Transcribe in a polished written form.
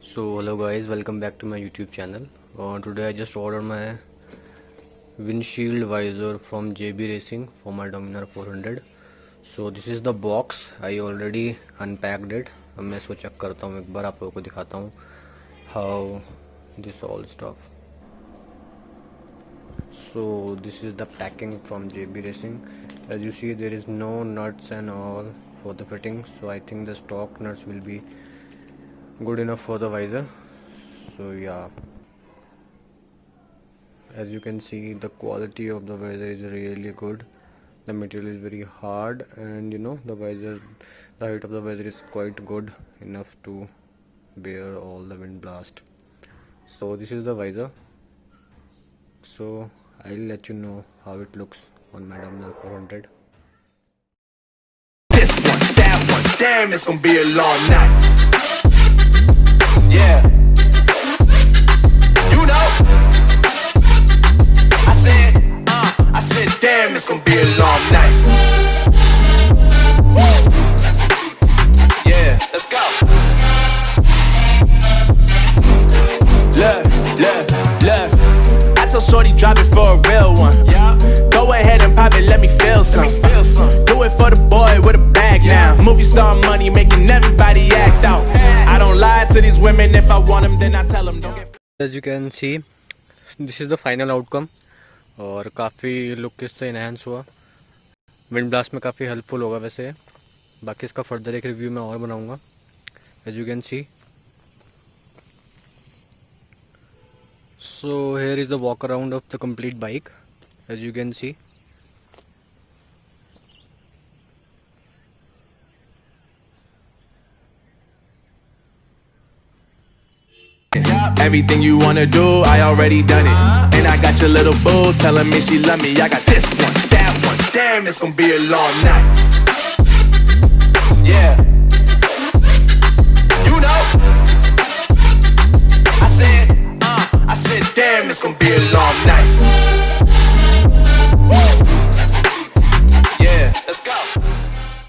So hello guys, welcome back to my YouTube channel. Today I just ordered my windshield visor from JB Racing for my Dominar 400. So this is the box. I already unpacked it. अब मैं इसको check करता हूँ, एक बार आप लोगों को दिखाता हूँ how this all stuff. So this is the packing from JB Racing. As you see, there is no nuts and all for the fitting. So I think the stock nuts will be good enough for the visor. So yeah, as you can see, the quality of the visor is really good. The material is very hard, and the height of the visor is quite good enough to bear all the wind blast. So this is the visor. So I'll let you know how it looks on my Dominar 400. This one, that one, damn, it's gonna be a long night. Yeah. You know. I said, damn, it's gonna be a long night. Yeah, let's go. Look. I tell shorty drop it for a real one. Yeah. Go ahead and pop it, let me feel some. Do it for the boy with a bag now. Movie star money making everybody act out. I don't lie to these women. If I want them, then I tell them don't get. As you can see, this is the final outcome. और काफ़ी look इससे enhance हुआ. Wind blast में काफ़ी helpful होगा वैसे. बाकी इसका फर्दर एक रिव्यू मैं और बनाऊंगा. As you can see, so here is the walk around of the complete bike. As you can see, Everything you wanna do, I already done it. And I got your little boo telling me she love me. I got this one, that one, damn, it's gonna be a long night. Yeah. You know. I said, damn, it's gonna be a